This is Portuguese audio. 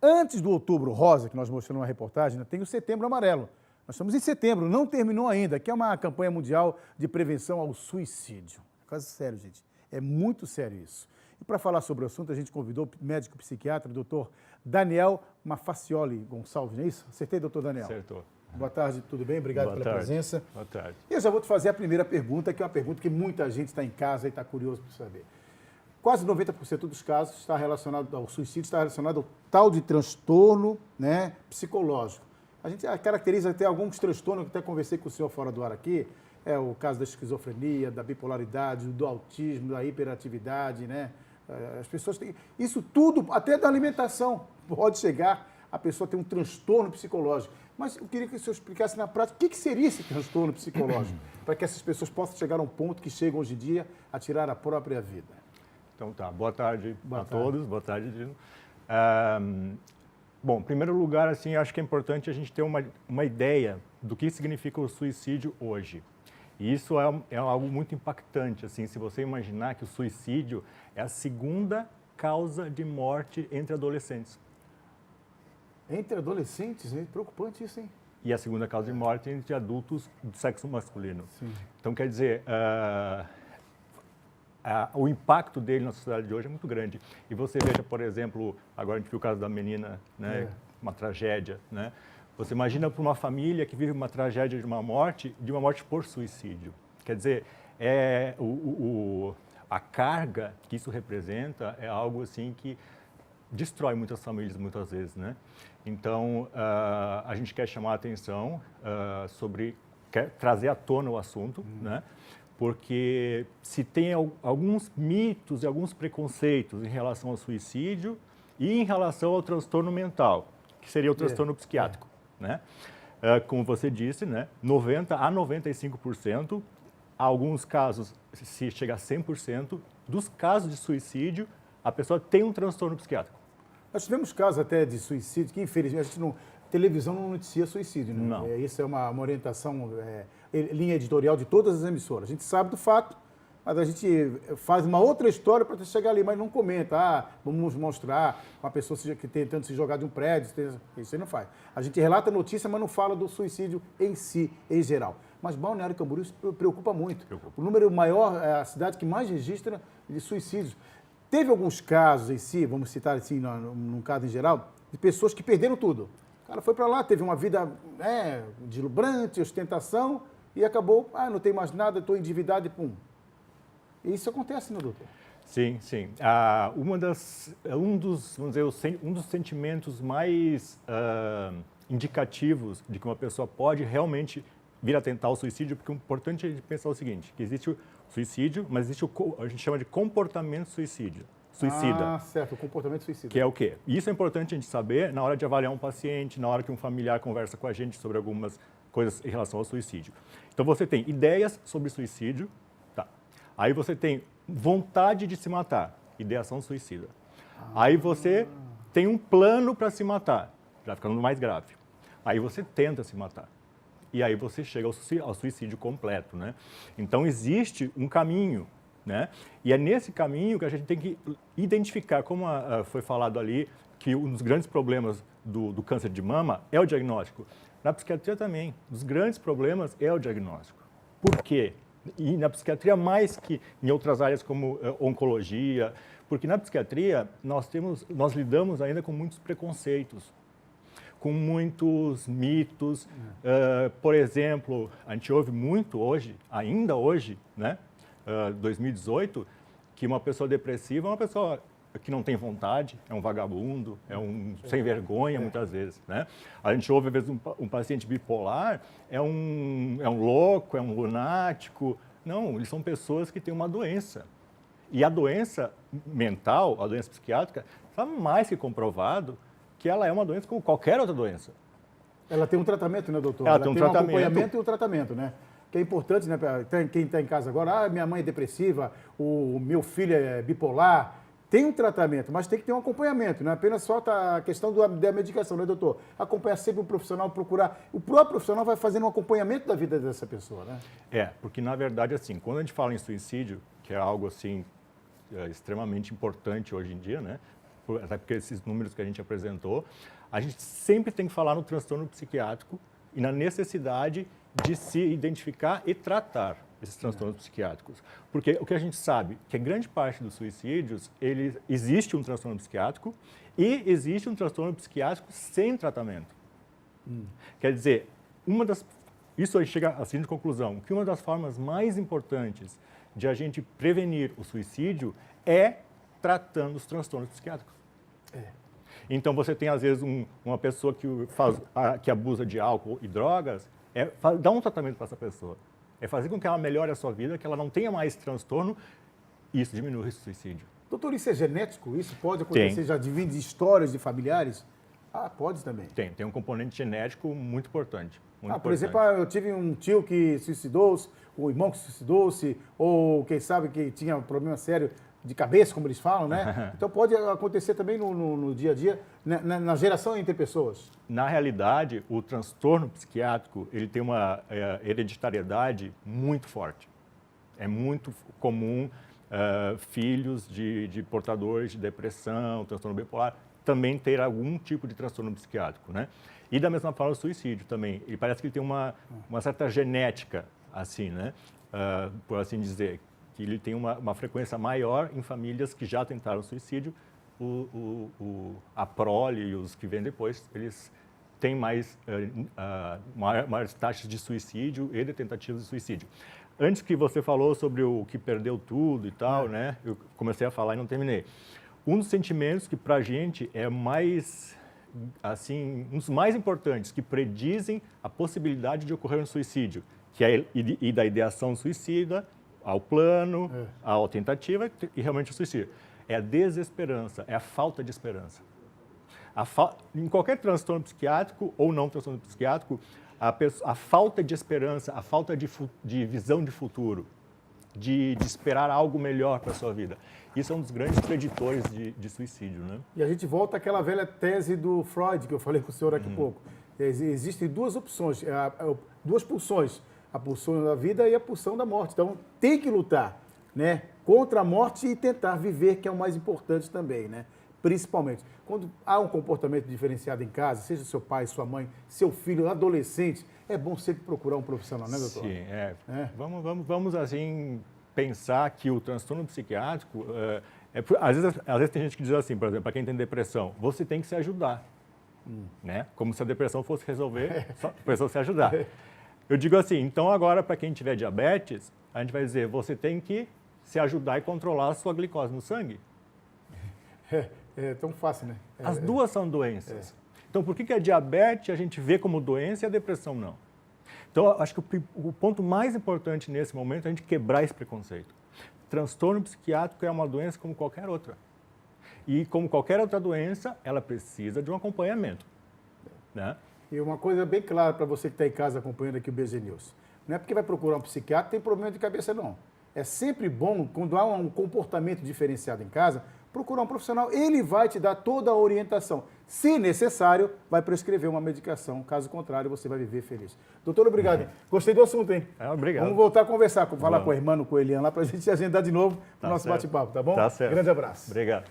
Antes do Outubro Rosa, que nós mostramos na reportagem, tem o Setembro Amarelo. Nós estamos em setembro, não terminou ainda, que é uma campanha mundial de prevenção ao suicídio. É quase sério, gente. É muito sério isso. E para falar sobre o assunto, a gente convidou o médico psiquiatra, o doutor Daniel Mafacioli Gonçalves, não é isso? Acertei, doutor Daniel? Acertou. Boa tarde, tudo bem? Obrigado pela presença. Boa tarde. E eu já vou te fazer a primeira pergunta, que é uma pergunta que muita gente está em casa e está curioso para saber. Quase 90% dos casos está relacionado ao suicídio, está relacionado ao tal de transtorno, né, psicológico. A gente caracteriza até alguns transtornos, que até conversei com o senhor fora do ar aqui, é o caso da esquizofrenia, da bipolaridade, do autismo, da hiperatividade, né? As pessoas têm... Isso tudo, até da alimentação, pode chegar a pessoa ter um transtorno psicológico. Mas eu queria que o senhor explicasse na prática o que seria esse transtorno psicológico, para que essas pessoas possam chegar a um ponto que chegam hoje em dia a tirar a própria vida. Então tá, boa tarde Boa a tarde. todos, boa tarde, Dino. Bom, em primeiro lugar, assim, acho que é importante a gente ter uma ideia do que significa o suicídio hoje. E isso é algo muito impactante, assim, se você imaginar que o suicídio é a segunda causa de morte entre adolescentes. Entre adolescentes, é preocupante isso, hein? E a segunda causa de morte entre adultos do sexo masculino. Sim. Então, quer dizer, o impacto dele na sociedade de hoje é muito grande. E você veja, por exemplo, agora a gente viu o caso da menina, né, uma tragédia, né? Você imagina para uma família que vive uma tragédia de uma morte por suicídio. Quer dizer, a carga que isso representa é algo assim que destrói muitas famílias muitas vezes, né? Então, a gente quer chamar a atenção quer trazer à tona o assunto, né? Porque se tem alguns mitos e alguns preconceitos em relação ao suicídio e em relação ao transtorno mental, que seria o transtorno psiquiátrico, né? Como você disse, né? 90% a 95%, alguns casos se chega a 100%, dos casos de suicídio, a pessoa tem um transtorno psiquiátrico. Nós tivemos casos até de suicídio que, infelizmente, televisão não noticia suicídio, né? Não. Isso é uma orientação, linha editorial de todas as emissoras. A gente sabe do fato, mas a gente faz uma outra história para chegar ali, mas não comenta. Vamos mostrar uma pessoa que tentando se jogar de um prédio, isso aí não faz. A gente relata a notícia, mas não fala do suicídio em si, em geral. Mas Balneário Camboriú isso preocupa muito. O número maior é a cidade que mais registra de suicídios. Teve alguns casos em si, vamos citar assim, num caso em geral, de pessoas que perderam tudo. O cara foi para lá, teve uma vida deslumbrante, ostentação, e acabou, não tem mais nada, estou endividado e pum. E isso acontece, né, doutor? Sim, sim. Um dos sentimentos mais indicativos de que uma pessoa pode realmente vir a tentar o suicídio, porque o importante é a gente pensar o seguinte, que existe o suicídio, mas existe a gente chama de comportamento suicida. Ah, certo, o comportamento suicida. Que é o quê? Isso é importante a gente saber na hora de avaliar um paciente, na hora que um familiar conversa com a gente sobre algumas coisas em relação ao suicídio. Então, você tem ideias sobre suicídio, tá? Aí você tem vontade de se matar, ideação suicida. Aí você tem um plano para se matar, já ficando mais grave. Aí você tenta se matar. E aí você chega ao suicídio completo, né? Então, existe um caminho, né? E é nesse caminho que a gente tem que identificar, como foi falado ali, que um dos grandes problemas do câncer de mama é o diagnóstico. Na psiquiatria também, um dos grandes problemas é o diagnóstico. Por quê? E na psiquiatria mais que em outras áreas como oncologia, porque na psiquiatria nós lidamos ainda com muitos preconceitos, com muitos mitos. Por exemplo, a gente ouve muito hoje, ainda hoje, né, 2018, que uma pessoa depressiva é uma pessoa que não tem vontade, é um vagabundo, é um sem vergonha, muitas vezes, né? A gente ouve, às vezes, um paciente bipolar, é um louco, é um lunático. Não, eles são pessoas que têm uma doença. E a doença mental, a doença psiquiátrica, está mais que comprovado que ela é uma doença como qualquer outra doença. Ela tem um tratamento, né, doutor? Ela tem um tratamento. Acompanhamento e um tratamento, né? Que é importante, né? Quem está em casa agora, minha mãe é depressiva, o meu filho é bipolar. Tem um tratamento, mas tem que ter um acompanhamento, não é apenas só a questão da medicação, né, doutor? Acompanhar sempre um profissional, procurar. O próprio profissional vai fazendo um acompanhamento da vida dessa pessoa, né? Porque na verdade, assim, quando a gente fala em suicídio, que é algo assim extremamente importante hoje em dia, né? até porque esses números que a gente apresentou, a gente sempre tem que falar no transtorno psiquiátrico e na necessidade de se identificar e tratar esses transtornos psiquiátricos. Porque o que a gente sabe, que a grande parte dos suicídios, existe um transtorno psiquiátrico e existe um transtorno psiquiátrico sem tratamento. Quer dizer, isso aí chega assim de conclusão, que uma das formas mais importantes de a gente prevenir o suicídio é tratando os transtornos psiquiátricos. Então, você tem, às vezes, uma pessoa que abusa de álcool e drogas, dar um tratamento para essa pessoa. É fazer com que ela melhore a sua vida, que ela não tenha mais transtorno, e isso diminui o risco de suicídio. Doutor, isso é genético? Isso pode acontecer? Já divide de histórias de familiares? Ah, pode também. Tem um componente genético muito importante. Por exemplo, eu tive um tio que suicidou-se, um irmão que suicidou-se, ou quem sabe que tinha um problema sério de cabeça, como eles falam, né? Então pode acontecer também no dia a dia, na geração entre pessoas. Na realidade, o transtorno psiquiátrico, ele tem uma hereditariedade muito forte. É muito comum filhos de portadores de depressão, transtorno bipolar, também ter algum tipo de transtorno psiquiátrico, né? E da mesma forma o suicídio também. E parece que ele tem uma certa genética, assim, né? Por assim dizer, que ele tem uma frequência maior em famílias que já tentaram suicídio. A prole e os que vêm depois, eles têm maiores taxas de suicídio e de tentativas de suicídio. Antes que você falou sobre o que perdeu tudo e tal, né? Eu comecei a falar e não terminei. Um dos sentimentos que para a gente é mais, assim, um dos mais importantes, que predizem a possibilidade de ocorrer um suicídio, que é ir da ideação suicida ao plano, à tentativa e realmente o suicídio. É a desesperança, é a falta de esperança. Em qualquer transtorno psiquiátrico ou não transtorno psiquiátrico, a falta de esperança, a falta de visão de futuro, de esperar algo melhor para a sua vida. Isso é um dos grandes preditores de suicídio, né? E a gente volta àquela velha tese do Freud, que eu falei com o senhor aqui há pouco. Existem duas opções, duas pulsões. A pulsão da vida e a pulsão da morte. Então, tem que lutar, né, contra a morte e tentar viver, que é o mais importante também, né? Principalmente. Quando há um comportamento diferenciado em casa, seja seu pai, sua mãe, seu filho, adolescente, é bom sempre procurar um profissional, né, doutor? Sim, Vamos assim, pensar que o transtorno psiquiátrico, às vezes tem gente que diz assim, por exemplo, para quem tem depressão, você tem que se ajudar, né? Como se a depressão fosse resolver, só a pessoa se ajudar. Eu digo assim, então agora para quem tiver diabetes, a gente vai dizer, você tem que se ajudar e controlar a sua glicose no sangue. É tão fácil, né? As duas são doenças. Então por que a diabetes a gente vê como doença e a depressão não? Então acho que o ponto mais importante nesse momento é a gente quebrar esse preconceito. Transtorno psiquiátrico é uma doença como qualquer outra. E como qualquer outra doença, ela precisa de um acompanhamento, né? E uma coisa bem clara para você que está em casa acompanhando aqui o BZ News. Não é porque vai procurar um psiquiatra que tem problema de cabeça, não. É sempre bom, quando há um comportamento diferenciado em casa, procurar um profissional. Ele vai te dar toda a orientação. Se necessário, vai prescrever uma medicação. Caso contrário, você vai viver feliz. Doutor, obrigado. Gostei do assunto, hein? Obrigado. Vamos voltar a conversar, falar com a irmã, com o Elian lá, para a gente agendar de novo o nosso bate-papo, tá bom? Tá certo. Grande abraço. Obrigado.